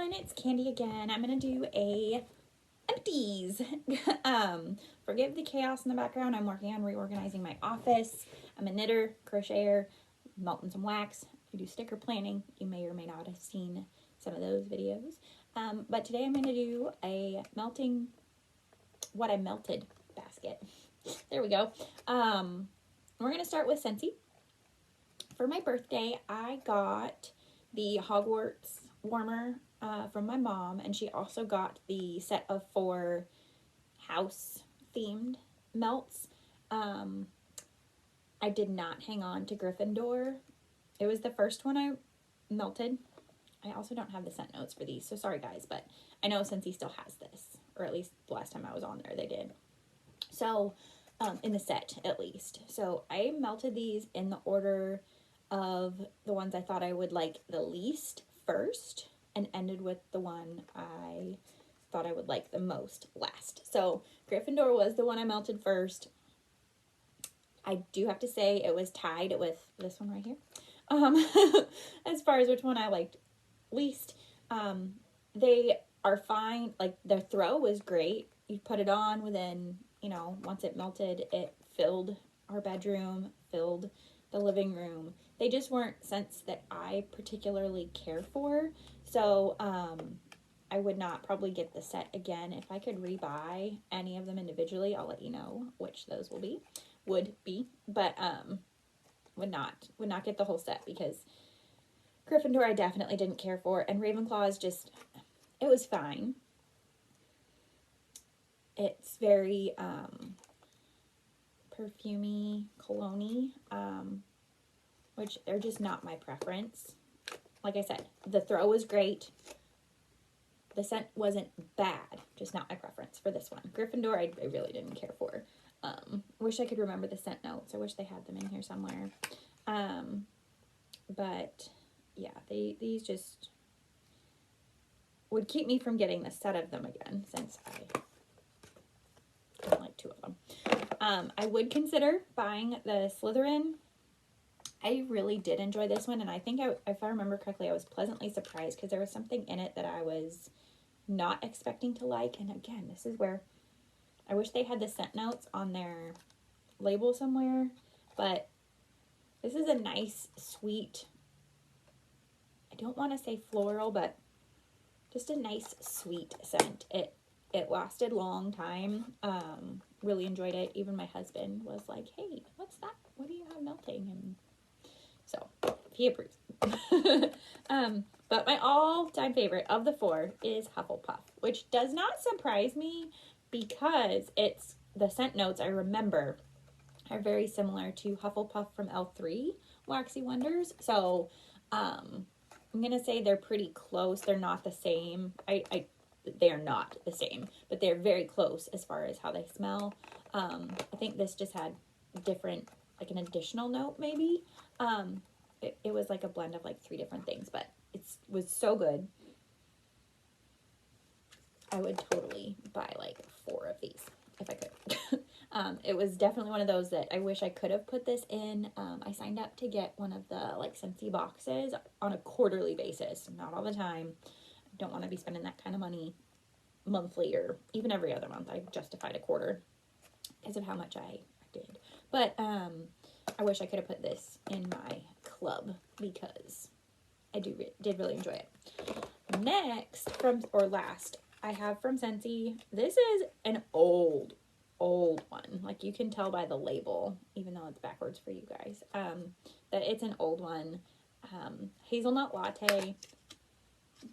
everyone, it's Candy again. I'm going to do a empties. Forgive the chaos in the background. I'm working on reorganizing my office. I'm a knitter, crocheter, melting some wax. I do sticker planning. You may or may not have seen some of those videos. But today I'm going to do a melting what I melted basket. There we go. We're going to start with Scentsy. For my birthday, I got the Hogwarts warmer from my mom, and she also got the set of 4 house themed melts. I did not hang on to Gryffindor. It was the first one I melted. I also don't have the scent notes for these, so sorry guys, but I know Scentsy still has this, or at least the last time I was on there they did. So, in the set at least. So I melted these in the order of the ones I thought I would like the least first, and ended with the one I thought I would like the most last. So Gryffindor was the one I melted first. I do have to say it was tied with this one right here. As far as which one I liked least. They are fine. Like, their throw was great. You put it on within, once it melted, it filled our bedroom, filled the living room. They just weren't scents that I particularly care for. So, I would not probably get the set again. If I could rebuy any of them individually, I'll let you know which those would be. But, would not get the whole set, because Gryffindor I definitely didn't care for, and Ravenclaw is just, it was fine. It's very perfumey, cologne-y, which they're just not my preference. Like I said, the throw was great. The scent wasn't bad, just not my preference for this one. Gryffindor I really didn't care for. Wish I could remember the scent notes. I wish they had them in here somewhere. But yeah, these just would keep me from getting the set of them again, since I don't like 2 of them. I would consider buying the Slytherin. I really did enjoy this one, and I think, if I remember correctly, I was pleasantly surprised, because there was something in it that I was not expecting to like. And again, this is where I wish they had the scent notes on their label somewhere, but this is a nice, sweet, I don't want to say floral, but just a nice, sweet scent. It lasted a long time. Really enjoyed it. Even my husband was like, hey, what's that? What do you have melting? And so he approves. But my all-time favorite of the 4 is Hufflepuff, which does not surprise me, because it's the scent notes I remember are very similar to Hufflepuff from L3 Waxy Wonders. So I'm gonna say they're pretty close. They're not the same. They're not the same, but they're very close as far as how they smell. I think this just had different, like an additional note maybe. It was like a blend of like 3 different things, but it was so good. I would totally buy like 4 of these if I could. It was definitely one of those that I wish I could have put this in. I signed up to get one of the like Scentsy boxes on a quarterly basis, not all the time. I don't want to be spending that kind of money monthly or even every other month. I justified a quarter because of how much I did. But I wish I could have put this in my club, because I did really enjoy it. Next, last, I have from Scentsy. This is an old one. Like, you can tell by the label, even though it's backwards for you guys, that it's an old one. Hazelnut Latte.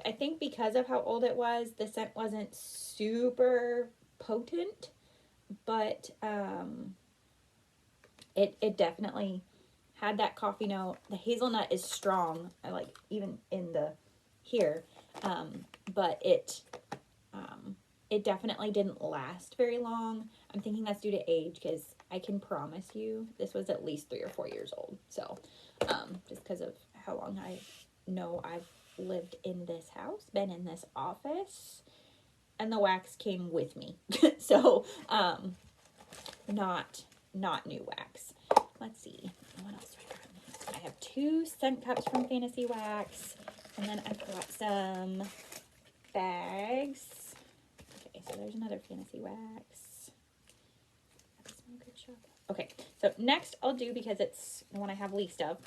I think because of how old it was, the scent wasn't super potent, but it definitely had that coffee note. The hazelnut is strong, I like, even in the here, but it definitely didn't last very long. I'm thinking that's due to age, because I can promise you this was at least 3 or 4 years old. So just because of how long I know I've lived in this house, been in this office, and the wax came with me. So not new wax. Let's see, what else do I got? I have 2 scent cups from Fantasy Wax, and then I've got some bags. Okay, so there's another Fantasy Wax. Smell Good Shop. Okay, so next I'll do, because it's the one I have least of,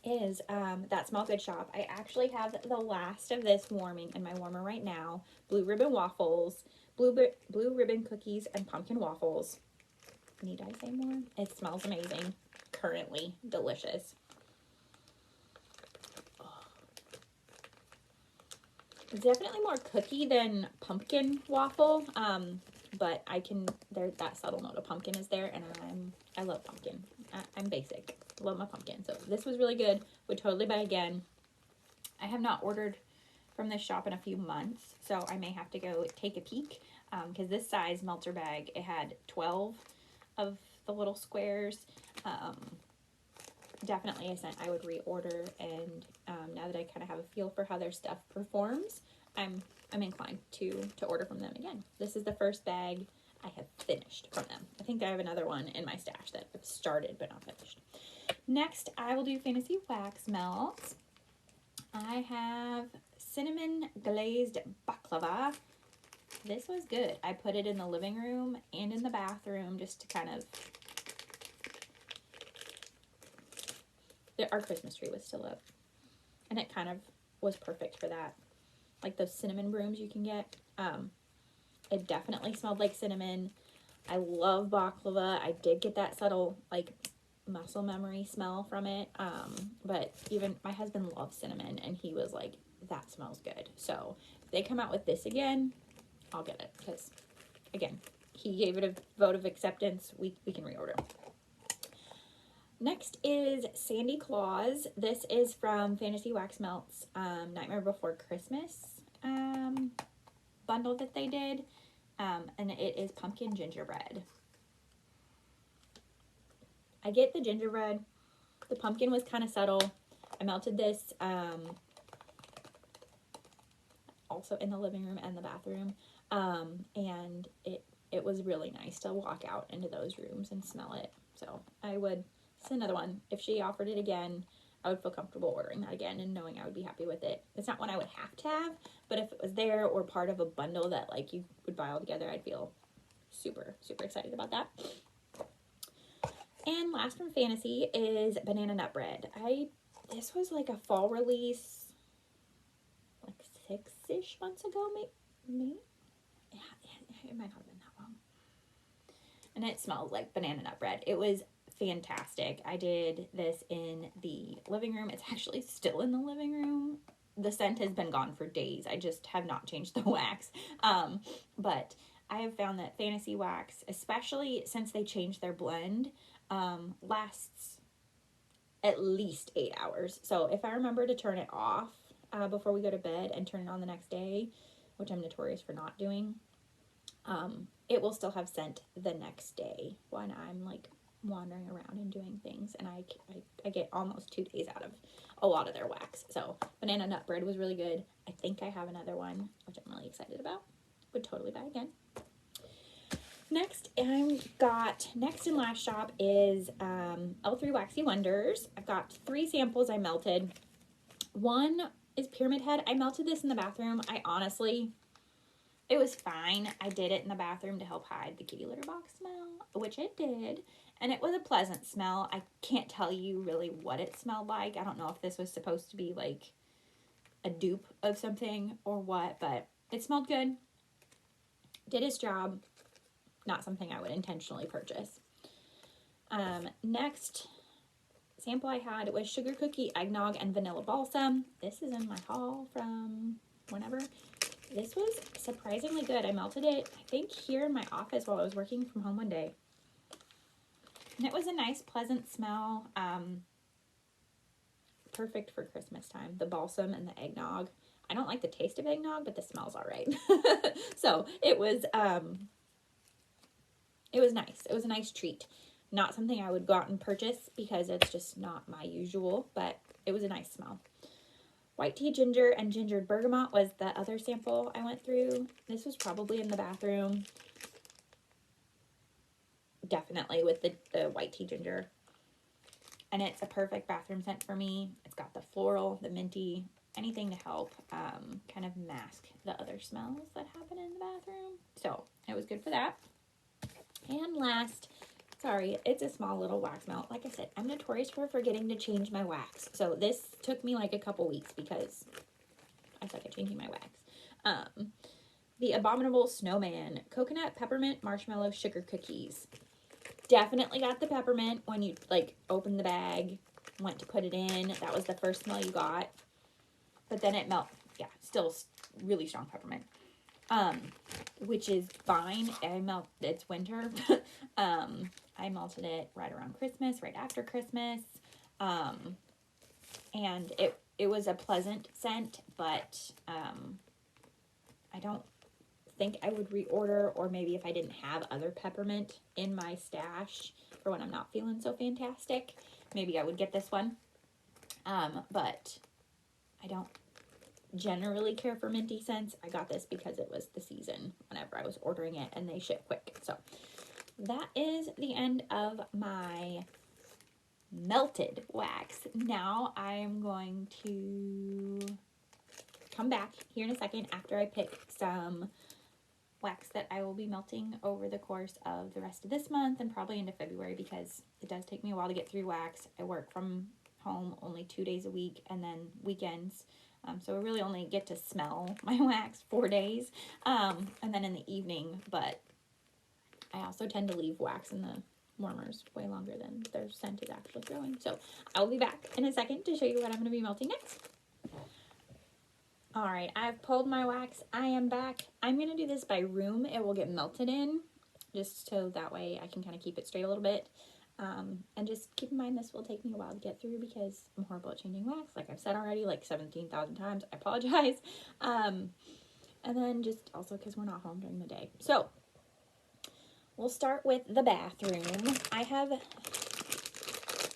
is that Smell Good Shop. I actually have the last of this warming in my warmer right now. Blue Ribbon Waffles, Blue Ribbon Cookies, and Pumpkin Waffles. Need I say more? It smells amazing. Currently delicious. It's definitely more cookie than pumpkin waffle, but I can, there, that subtle note of pumpkin is there, and I love pumpkin. I'm basic. Love my pumpkin. So this was really good. Would totally buy again. I have not ordered from this shop in a few months, so I may have to go take a peek, because this size melter bag, it had 12 of the little squares. Definitely a scent I would reorder, and now that I kind of have a feel for how their stuff performs, I'm inclined to order from them again. This is the first bag I have finished from them. I think I have another one in my stash that I've started but not finished. Next, I will do Fantasy Wax Melts. I have Cinnamon Glazed Baklava. This was good. I put it in the living room and in the bathroom just to kind of... Our Christmas tree was still up, and it kind of was perfect for that. Like those cinnamon brooms you can get. It definitely smelled like cinnamon. I love baklava. I did get that subtle like muscle memory smell from it. But even my husband loves cinnamon, and he was like, that smells good. So if they come out with this again, I'll get it, because again, he gave it a vote of acceptance. We can reorder. Next is Sandy Claus. This is from Fantasy Wax Melts Nightmare Before Christmas bundle that they did. And it is pumpkin gingerbread. I get the gingerbread. The pumpkin was kind of subtle. I melted this also in the living room and the bathroom. And it was really nice to walk out into those rooms and smell it. So I would... It's another one. If she offered it again, I would feel comfortable ordering that again and knowing I would be happy with it. It's not one I would have to have, but if it was there or part of a bundle that like you would buy all together, I'd feel super, super excited about that. And last from Fantasy is Banana Nut Bread. This was like a fall release, like 6-ish months ago, maybe? Yeah, it might not have been that long. And it smells like banana nut bread. It was fantastic. I did this in the living room. It's actually still in the living room. The scent has been gone for days. I just have not changed the wax. But I have found that Fantasy Wax, especially since they changed their blend, lasts at least 8 hours. So if I remember to turn it off before we go to bed and turn it on the next day, which I'm notorious for not doing, it will still have scent the next day when I'm like wandering around and doing things, and I get almost 2 days out of a lot of their wax. So Banana Nut Bread was really good. I think I have another one, which I'm really excited about. Would totally buy again. Next and last shop is L3 Waxy Wonders. I've got 3 samples I melted. One is Pyramid Head. I melted this in the bathroom. It was fine. I did it in the bathroom to help hide the kitty litter box smell, which it did. And it was a pleasant smell. I can't tell you really what it smelled like. I don't know if this was supposed to be like a dupe of something or what, but it smelled good. Did its job. Not something I would intentionally purchase. Next sample I had was Sugar Cookie Eggnog and Vanilla Balsam. This is in my haul from whenever. This was surprisingly good. I melted it, I think, here in my office while I was working from home one day. And it was a nice, pleasant smell. Perfect for Christmas time. The balsam and the eggnog. I don't like the taste of eggnog, but the smell's all right. So it was nice. It was a nice treat. Not something I would go out and purchase because it's just not my usual, but it was a nice smell. White Tea Ginger and Gingered Bergamot was the other sample I went through. This was probably in the bathroom. Definitely with the White Tea Ginger. And it's a perfect bathroom scent for me. It's got the floral, the minty, anything to help kind of mask the other smells that happen in the bathroom. So it was good for that. And last, sorry, it's a small little wax melt. Like I said, I'm notorious for forgetting to change my wax. So this took me like a couple weeks because I suck at changing my wax. The Abominable Snowman Coconut Peppermint Marshmallow Sugar Cookies. Definitely got the peppermint when you like opened the bag, went to put it in. That was the first smell you got. But then it melted. Yeah, still really strong peppermint. Which is fine. It's winter. I melted it right around Christmas, right after Christmas. And it was a pleasant scent, but I don't think I would reorder, or maybe if I didn't have other peppermint in my stash for when I'm not feeling so fantastic, maybe I would get this one. But I don't generally care for minty scents. I got this because it was the season whenever I was ordering it, and they ship quick. So that is the end of my melted wax. Now I'm going to come back here in a second after I pick some wax that I will be melting over the course of the rest of this month and probably into February, because it does take me a while to get through wax. I work from home only 2 days a week and then weekends. So I really only get to smell my wax 4 days, and then in the evening, but I also tend to leave wax in the warmers way longer than their scent is actually growing. So I'll be back in a second to show you what I'm going to be melting next. All right, I've pulled my wax. I am back. I'm going to do this by room it will get melted in, just so that way I can kind of keep it straight a little bit. And just keep in mind, this will take me a while to get through because I'm horrible at changing wax. Like I've said already, like 17,000 times. I apologize. And then just also because we're not home during the day. So we'll start with the bathroom. I have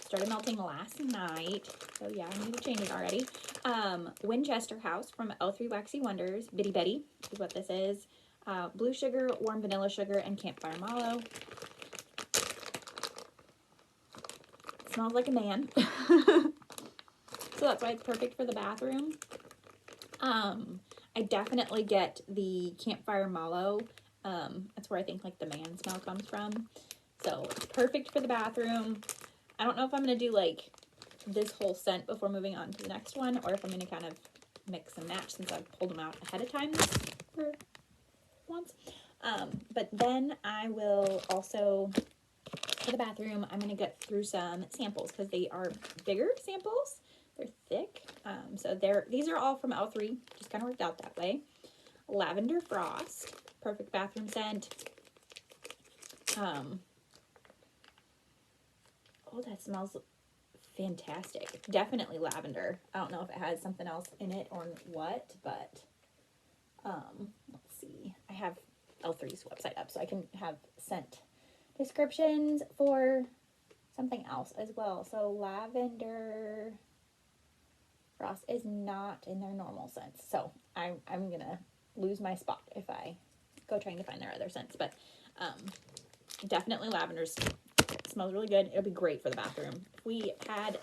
started melting last night. So yeah, I need to change it already. Winchester House from L3 Waxy Wonders. Bitty Betty is what this is. Blue sugar, warm vanilla sugar, and campfire mallow. Smells like a man. So that's why it's perfect for the bathroom. I definitely get the campfire mallow. That's where I think like the man smell comes from. So it's perfect for the bathroom. I don't know if I'm going to do like this whole scent before moving on to the next one, or if I'm going to kind of mix and match since I've pulled them out ahead of time for once. But then I will also, for the bathroom, I'm going to get through some samples because they are bigger samples. They're thick. So these are all from L3. Just kind of worked out that way. Lavender Frost. Perfect bathroom scent. Oh, that smells fantastic. Definitely lavender. I don't know if it has something else in it or what, but let's see. I have L3's website up so I can have scent descriptions for something else as well. So Lavender Frost is not in their normal scents. So I'm gonna lose my spot if I go trying to find their other scents, but definitely lavenders. Smells really good. It'll be great for the bathroom. If we had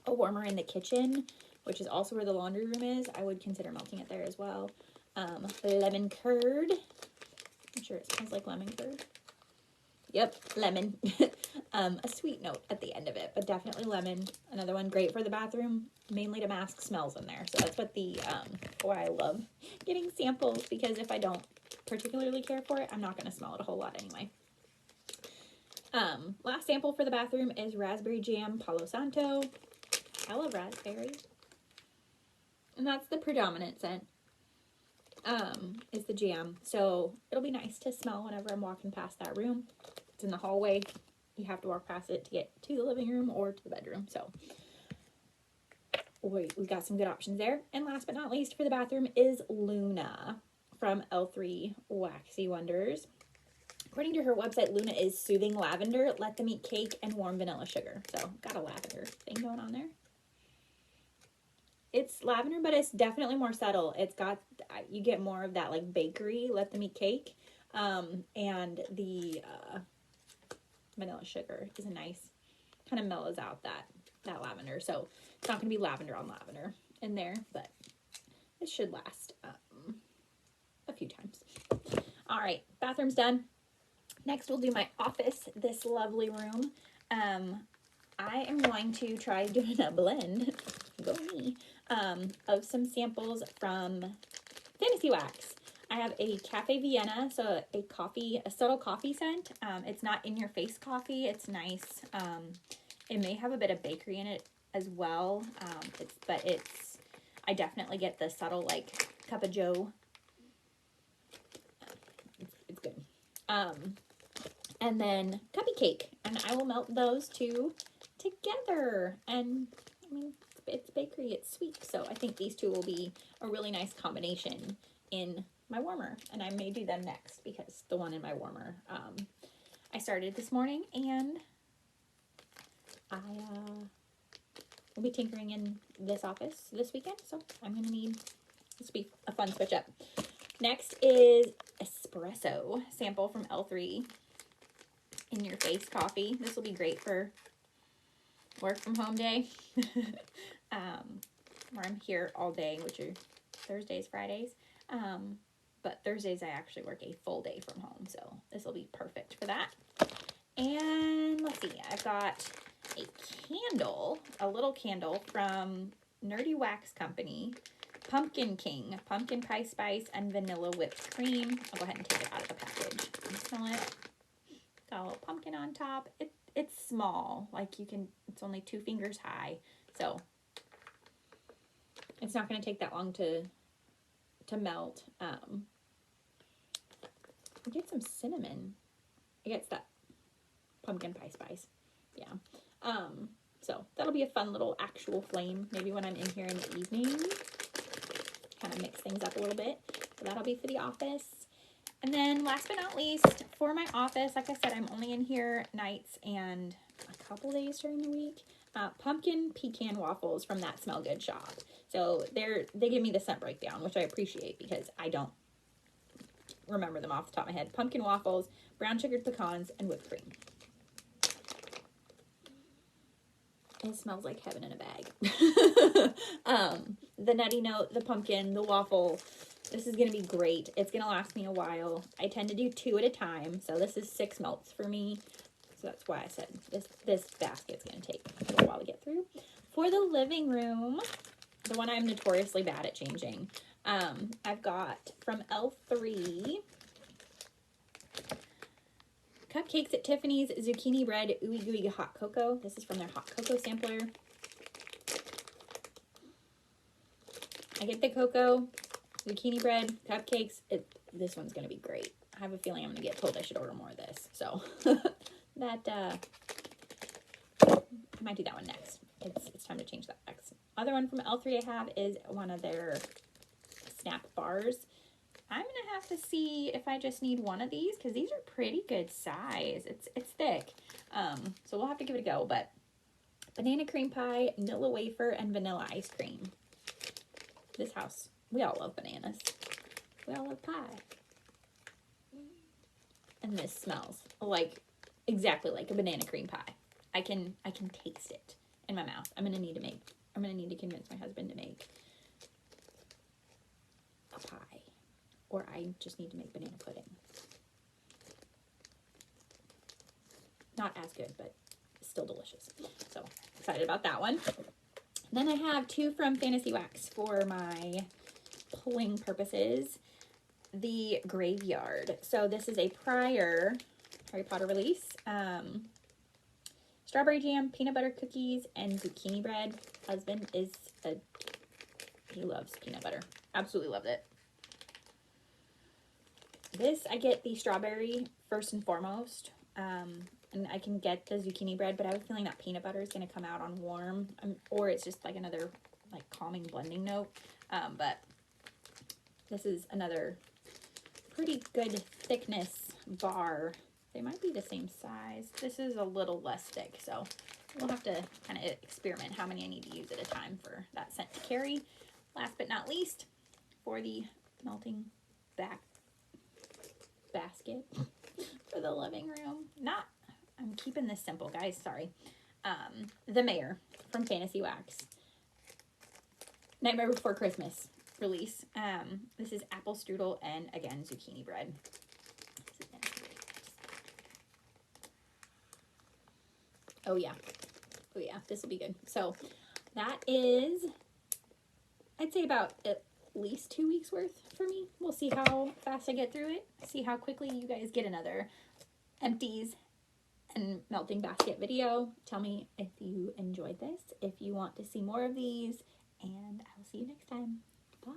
a warmer in the kitchen, which is also where the laundry room is, I would consider melting it there as well. Lemon curd. I'm sure it smells like lemon curd. Yep, lemon. A sweet note at the end of it, but definitely lemon. Another one great for the bathroom, mainly to mask smells in there. So that's what why I love getting samples, because if I don't particularly care for it, I'm not going to smell it a whole lot anyway. Last sample for the bathroom is Raspberry Jam Palo Santo. I love raspberry. And that's the predominant scent, is the jam. So it'll be nice to smell whenever I'm walking past that room. It's in the hallway. You have to walk past it to get to the living room or to the bedroom. So we got some good options there. And last but not least for the bathroom is Luna from L3 Waxy Wonders. According to her website, Luna is soothing lavender, let them eat cake, and warm vanilla sugar. So got a lavender thing going on there. It's lavender, but it's definitely more subtle. It's got, you get more of that like bakery, let them eat cake. And the vanilla sugar is a nice, kind of mellows out that lavender. So it's not going to be lavender on lavender. in there, but it should last a few times. All right, bathroom's done. Next, we'll do my office, this lovely room. I am going to try doing a blend, go me, of some samples from Fantasy Wax. I have a Cafe Vienna, so a subtle coffee scent. It's not in your face coffee. It's nice. It may have a bit of bakery in it as well. I definitely get the subtle like cup of joe. It's good. And then Cupcake Cake, and I will melt those two together. And I mean, it's bakery, it's sweet, so I think these two will be a really nice combination in my warmer, and I may do them next because the one in my warmer I started this morning, and I will be tinkering in this office this weekend, so I'm gonna need this to be a fun switch up. Next is espresso sample from L3 in your face coffee. This will be great for work from home day where I'm here all day, which are Thursdays, Fridays. But Thursdays I actually work a full day from home, so this will be perfect for that. And let's see, I've got a candle, a little candle from Nerdy Wax Company, Pumpkin King, pumpkin pie spice and vanilla whipped cream. I'll go ahead and take it out of the package and smell it. Got a little pumpkin on top. It's small, like it's only 2 fingers high, so it's not going to take that long to melt. I get some cinnamon. I guess that pumpkin pie spice. Yeah. So that'll be a fun little actual flame, maybe when I'm in here in the evening. Kind of mix things up a little bit. So that'll be for the office. And then last but not least, for my office, like I said, I'm only in here nights and a couple days during the week. Pumpkin pecan waffles from That Smell Good shop. So they give me the scent breakdown, which I appreciate because I don't remember them off the top of my head. Pumpkin waffles, brown sugared pecans, and whipped cream. It smells like heaven in a bag. The nutty note, the pumpkin, the waffle. This is going to be great. It's going to last me a while. I tend to do 2 at a time, so this is 6 melts for me. So that's why I said this basket's going to take a little while to get through. For the living room, the one I'm notoriously bad at changing, I've got from L3, Cupcakes at Tiffany's Zucchini Bread Ooey Gooey Hot Cocoa. This is from their Hot Cocoa Sampler. I get the cocoa, zucchini bread, cupcakes. This one's going to be great. I have a feeling I'm going to get told I should order more of this. So that, I might do that one next. It's time to change that next. Other one from L3 I have is one of their snack bars. I'm going to have to see if I just need one of these because these are pretty good size. It's thick. So we'll have to give it a go. But banana cream pie, Nilla wafer, and vanilla ice cream. This house, we all love bananas. We all love pie. And this smells exactly like a banana cream pie. I can taste it in my mouth. I'm gonna need to convince my husband to make a pie. Or I just need to make banana pudding. Not as good, but still delicious. So excited about that one. Then I have 2 from Fantasy Wax for my pulling purposes. The Graveyard. So this is a prior Harry Potter release. Strawberry jam, peanut butter cookies, and zucchini bread. Husband he loves peanut butter. Absolutely loved it. This, I get the strawberry first and foremost. And I can get the zucchini bread, but I have a feeling that peanut butter is going to come out on warm, or it's just like another calming blending note. But this is another pretty good thickness bar. They might be the same size. This is a little less thick, so we'll have to kind of experiment how many I need to use at a time for that scent to carry. Last but not least, for the melting basket for the living room. I'm keeping this simple, guys. Sorry. The Mayor from Fantasy Wax. Nightmare Before Christmas release. This is apple strudel and again zucchini bread. Oh yeah, oh yeah, this will be good. So that is, I'd say about at least 2 weeks worth for me. We'll see how fast I get through it. See how quickly you guys get another Empties and melting basket video. Tell me if you enjoyed this, if you want to see more of these, and I will see you next time. Bye.